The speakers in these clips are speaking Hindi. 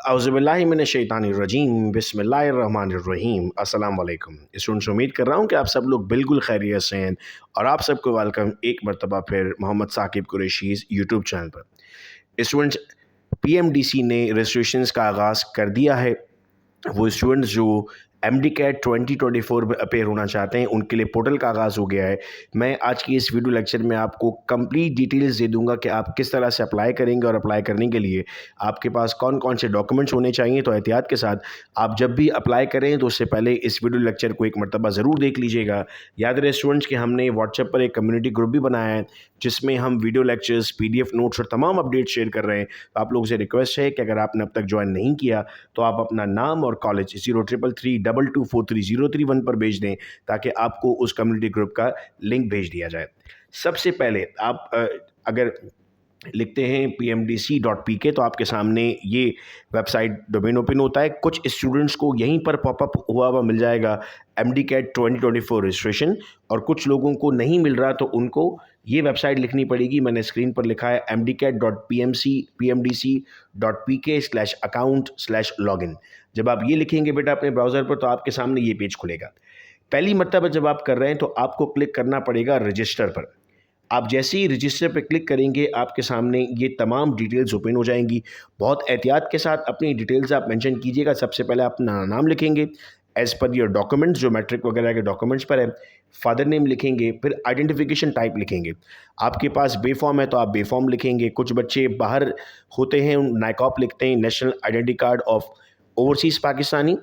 औज़ुबिल्लाहिमिनश्शैतानिर्रजीम बिस्मिल्लाहिर्रहमानिर्रहीम अस्सलाम वालेकुम। स्टूडेंट्स, उम्मीद कर रहा हूँ कि आप सब लोग बिल्कुल खैरियत से हैं और आप सबको वेलकम एक मरतबा फिर मोहम्मद साकिब कुरैशीज़ यूट्यूब चैनल पर। स्टूडेंट्स, पीएमडीसी ने रजिस्ट्रेशंस का आगाज़ कर दिया है। वो स्टूडेंट्स जो एमडी कैट 2024 में अपेयर होना चाहते हैं उनके लिए पोर्टल का आगाज़ हो गया है। मैं आज की इस वीडियो लेक्चर में आपको कंप्लीट डिटेल्स दे दूंगा कि आप किस तरह से अप्लाई करेंगे और अप्लाई करने के लिए आपके पास कौन कौन से डॉक्यूमेंट्स होने चाहिए। तो एहतियात के साथ आप जब भी अप्लाई करें तो उससे पहले इस वीडियो लेक्चर को एक मरतबा ज़रूर देख लीजिएगा। याद रहे स्टूडेंट्स कि हमने व्हाट्सएप पर एक कम्युनिटी ग्रुप भी बनाया है जिसमें हम वीडियो लेक्चर्स, पीडीएफ नोट्स और तमाम अपडेट शेयर कर रहे हैं। तो आप लोगों से रिक्वेस्ट है कि अगर आपने अब तक ज्वाइन नहीं किया तो आप अपना नाम और कॉलेज 0333224301 पर भेज दें ताकि आपको उस कम्युनिटी ग्रुप का लिंक भेज दिया जाए। सबसे पहले आप अगर लिखते हैं pmdc.pk तो आपके सामने ये वेबसाइट डोमेन ओपन होता है। कुछ स्टूडेंट्स को यहीं पर पॉपअप हुआ मिल जाएगा एमडी कैट 2024 रजिस्ट्रेशन, और कुछ लोगों को नहीं मिल रहा तो उनको ये वेबसाइट लिखनी पड़ेगी। मैंने स्क्रीन पर लिखा है mdcat.pmdc.pk/account/login। जब आप ये लिखेंगे बेटा अपने ब्राउज़र पर तो आपके सामने ये पेज खुलेगा। पहली मरतबा जब आप कर रहे हैं तो आपको क्लिक करना पड़ेगा रजिस्टर पर। आप जैसे ही रजिस्टर पर क्लिक करेंगे आपके सामने ये तमाम डिटेल्स ओपन हो जाएंगी। बहुत एहतियात के साथ अपनी डिटेल्स आप मेंशन कीजिएगा। सबसे पहले अपना नाम लिखेंगे एज़ पर योर डॉक्यूमेंट्स, जो मैट्रिक वगैरह के डॉक्यूमेंट्स पर है। फादर नेम लिखेंगे, फिर आइडेंटिफिकेशन टाइप लिखेंगे। आपके पास बे फॉर्म है तो आप बे फॉर्म लिखेंगे। कुछ बच्चे बाहर होते हैं, नाइकॉप लिखते हैं, national identity card of overseas Pakistani.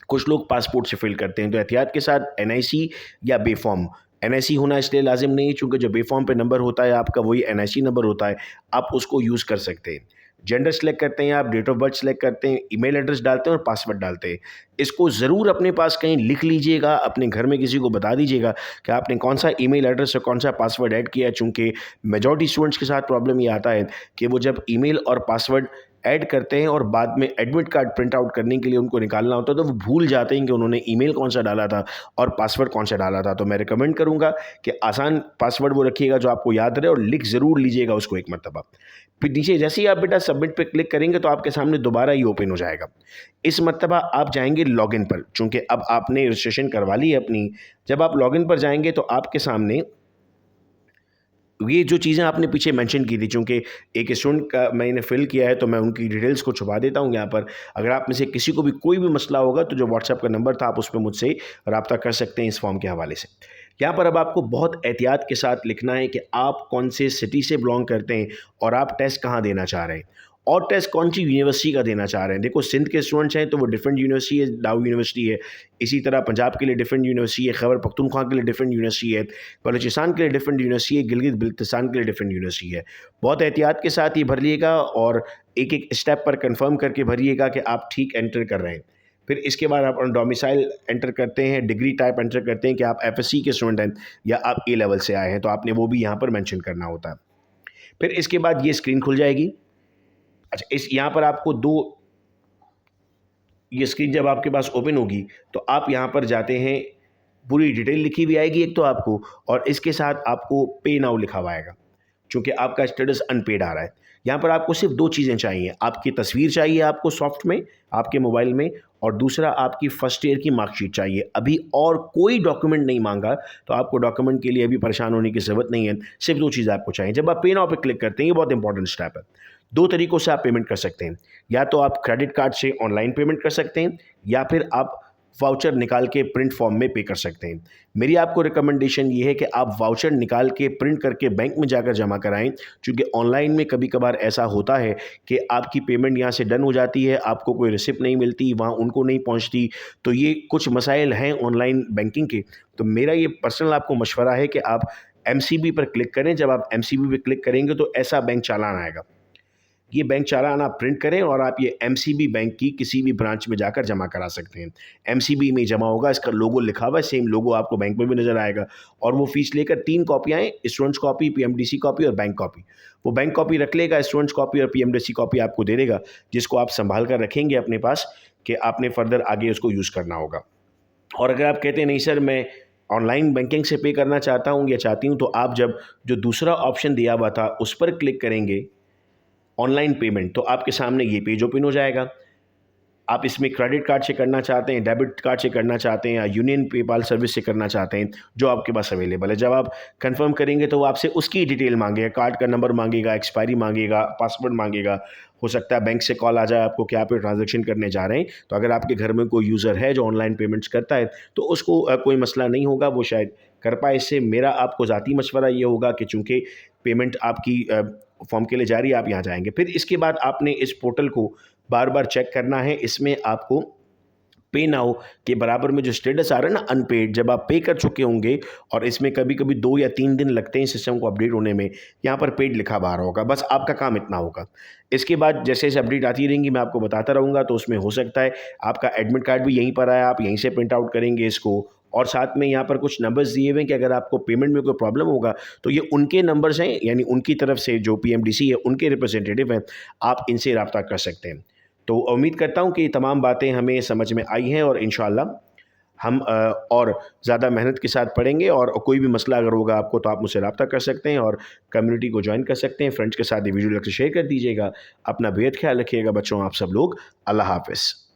कुछ लोग पासपोर्ट से फिल करते हैं। तो एहतियात के साथ एनआईसी या बे फॉर्म। एनआईसी होना इसलिए लाजिम नहीं चूँकि जो बे फॉर्म पे नंबर होता है आपका वही एनआईसी नंबर होता है, आप उसको यूज़ कर सकते हैं। जेंडर सेलेक्ट करते हैं आप, डेट ऑफ बर्थ सेलेक्ट करते हैं, ईमेल एड्रेस डालते हैं और पासवर्ड डालते हैं। इसको ज़रूर अपने पास कहीं लिख लीजिएगा, अपने घर में किसी को बता दीजिएगा कि आपने कौन सा ईमेल एड्रेस और कौन सा पासवर्ड ऐड किया है। चूँकि मेजॉरिटी स्टूडेंट्स के साथ प्रॉब्लम ये आता है कि वो जब ईमेल और पासवर्ड ऐड करते हैं और बाद में एडमिट कार्ड प्रिंट आउट करने के लिए उनको निकालना होता है तो वो भूल जाते हैं कि उन्होंने ईमेल कौन सा डाला था और पासवर्ड कौन सा डाला था। तो मैं रिकमेंड करूंगा कि आसान पासवर्ड वो रखिएगा जो आपको याद रहे और लिख ज़रूर लीजिएगा उसको एक मरतबा। फिर नीचे जैसे ही आप बेटा सबमिट पे क्लिक करेंगे तो आपके सामने दोबारा ही ओपन हो जाएगा। इस मरतबा आप जाएंगे लॉगिन पर, चूँकि अब आपने रजिस्ट्रेशन करवा ली है अपनी। जब आप लॉगिन पर जाएंगे तो आपके सामने ये जो चीज़ें आपने पीछे मेंशन की थी, चूँकि एक स्टूडेंट का मैंने फिल किया है तो मैं उनकी डिटेल्स को छुपा देता हूँ यहाँ पर। अगर आप में से किसी को भी कोई भी मसला होगा तो जो व्हाट्सएप का नंबर था आप उस पर मुझसे रब्ता कर सकते हैं इस फॉर्म के हवाले से। यहाँ पर अब आपको बहुत एहतियात के साथ लिखना है कि आप कौन से सिटी से बिलोंग करते हैं और आप टेस्ट कहाँ देना चाह रहे हैं और टेस्ट कौन सी यूनिवर्सिटी का देना चाह रहे हैं। देखो, सिंध के स्टूडेंट्स हैं तो वो डिफरेंट यूनिवर्सिटी है, दाऊ यूनिवर्सिटी है। इसी तरह पंजाब के लिए डिफरेंट यूनिवर्सिटी है, खैबर पख्तूनख्वा के लिए डिफरेंट यूनिवर्सिटी है, बलूचिस्तान के लिए डिफरेंट यूनिवर्सिटी है, गिलगित बिल्तिस्तान के लिए डिफरेंट यूनिवर्सिटी है। बहुत एहतियात के साथ ये भरिएगा और एक एक स्टेप पर कन्फर्म करके भरिएगा कि आप ठीक एंटर कर रहे हैं। फिर इसके बाद आप डोमिसाइल एंटर करते हैं, डिग्री टाइप एंटर करते हैं कि आप एफएससी के स्टूडेंट हैं या आप ए लेवल से आए हैं, तो आपने वो भी यहाँ पर मेंशन करना होता है। फिर इसके बाद ये स्क्रीन खुल जाएगी। अच्छा, इस यहाँ पर आपको ये स्क्रीन जब आपके पास ओपन होगी तो आप यहाँ पर जाते हैं, पूरी डिटेल लिखी हुई आएगी एक तो आपको, और इसके साथ आपको पे नाउ लिखा हुआ आएगा क्योंकि आपका स्टेटस अनपेड आ रहा है। यहाँ पर आपको सिर्फ दो चीज़ें चाहिए, आपकी तस्वीर चाहिए आपको सॉफ्ट में आपके मोबाइल में, और दूसरा आपकी फर्स्ट ईयर की मार्कशीट चाहिए। अभी और कोई डॉक्यूमेंट नहीं मांगा, तो आपको डॉक्यूमेंट के लिए अभी परेशान होने की ज़रूरत नहीं है। सिर्फ दो चीज़ें आपको चाहिए। जब आप पे नाउ पे क्लिक करते हैं, ये बहुत इंपॉर्टेंट स्टेप है। दो तरीक़ों से आप पेमेंट कर सकते हैं, या तो आप क्रेडिट कार्ड से ऑनलाइन पेमेंट कर सकते हैं या फिर आप वाउचर निकाल के प्रिंट फॉर्म में पे कर सकते हैं। मेरी आपको रिकमेंडेशन ये है कि आप वाउचर निकाल के प्रिंट करके बैंक में जाकर जमा कराएं, क्योंकि ऑनलाइन में कभी कभार ऐसा होता है कि आपकी पेमेंट यहाँ से डन हो जाती है, आपको कोई रिसिप्ट नहीं मिलती, वहाँ उनको नहीं पहुँचती। तो ये कुछ मसाइल हैं ऑनलाइन बैंकिंग के। तो मेरा ये पर्सनल आपको मशवरा है कि आप एमसीबी पर क्लिक करें। जब आप एमसीबी पर क्लिक करेंगे तो ऐसा बैंक चालान आएगा। ये बैंक चालान आप प्रिंट करें और आप ये एमसीबी बैंक की किसी भी ब्रांच में जाकर जमा करा सकते हैं। एमसीबी में जमा होगा, इसका लोगो लिखा हुआ है, सेम लोगो आपको बैंक में भी नज़र आएगा। और वो फीस लेकर 3 कॉपियाँ हैं, स्टूडेंट्स कॉपी, पीएमडीसी कॉपी और बैंक कॉपी। वो बैंक कॉपी रख लेगा, स्टूडेंट्स कॉपी और पीएमडीसी कॉपी आपको दे देगा, जिसको आप संभाल कर रखेंगे अपने पास कि आपने फर्दर आगे उसको यूज़ करना होगा। और अगर आप कहते हैं नहीं सर मैं ऑनलाइन बैंकिंग से पे करना चाहता हूँ या चाहती हूँ, तो आप जब जो दूसरा ऑप्शन दिया हुआ था उस पर क्लिक करेंगे ऑनलाइन पेमेंट, तो आपके सामने ये पेज ओपन हो जाएगा। आप इसमें क्रेडिट कार्ड से करना चाहते हैं, डेबिट कार्ड से करना चाहते हैं, या यूनियन पेपाल सर्विस से करना चाहते हैं, जो आपके पास अवेलेबल है। जब आप कंफर्म करेंगे तो वो आपसे उसकी डिटेल मांगेगा, कार्ड का नंबर मांगेगा, एक्सपायरी मांगेगा, पासवर्ड मांगेगा। हो सकता है बैंक से कॉल आ जाए आपको कि आप ये ट्रांजैक्शन करने जा रहे हैं। तो अगर आपके घर में कोई यूज़र है जो ऑनलाइन पेमेंट्स करता है तो उसको कोई मसला नहीं होगा, वो शायद कर पाए। इससे मेरा आपको ज़ाती मशवरा ये होगा कि चूँकि पेमेंट आपकी फॉर्म के लिए जारी है, आप यहाँ जाएँगे। फिर इसके बाद आपने इस पोर्टल को बार-बार चेक करना है। इसमें आपको पे नाउ के बराबर में जो स्टेटस आ रहा है ना अनपेड, जब आप पे कर चुके होंगे और इसमें कभी-कभी 2 या 3 दिन लगते हैं सिस्टम को अपडेट होने में, यहाँ पर पेड लिखा बाहर होगा, बस आपका काम इतना होगा। इसके बाद जैसे-जैसे अपडेट आती रहेंगी मैं आपको बताता रहूँगा, तो उसमें हो सकता है आपका एडमिट कार्ड भी यहीं पर आया, आप यहीं से प्रिंट आउट करेंगे इसको। और साथ में यहाँ पर कुछ नंबर्स दिए हुए हैं कि अगर आपको पेमेंट में कोई प्रॉब्लम होगा, तो ये उनके नंबर्स हैं, यानी उनकी तरफ से जो पीएमडीसी है, उनके रिप्रेजेंटेटिव हैं, आप इनसे राब्ता कर सकते हैं। तो उम्मीद करता हूँ कि ये तमाम बातें हमें समझ में आई हैं और इंशाअल्लाह हम और ज़्यादा मेहनत के साथ पढ़ेंगे। और कोई भी मसला अगर होगा आपको तो आप मुझसे रब्ता कर सकते हैं और कम्युनिटी को ज्वाइन कर सकते हैं। फ्रेंड्स के साथ ये वीडियो शेयर कर दीजिएगा। अपना बेहद ख्याल रखिएगा बच्चों, आप सब लोग। अल्लाह हाफ़िज़।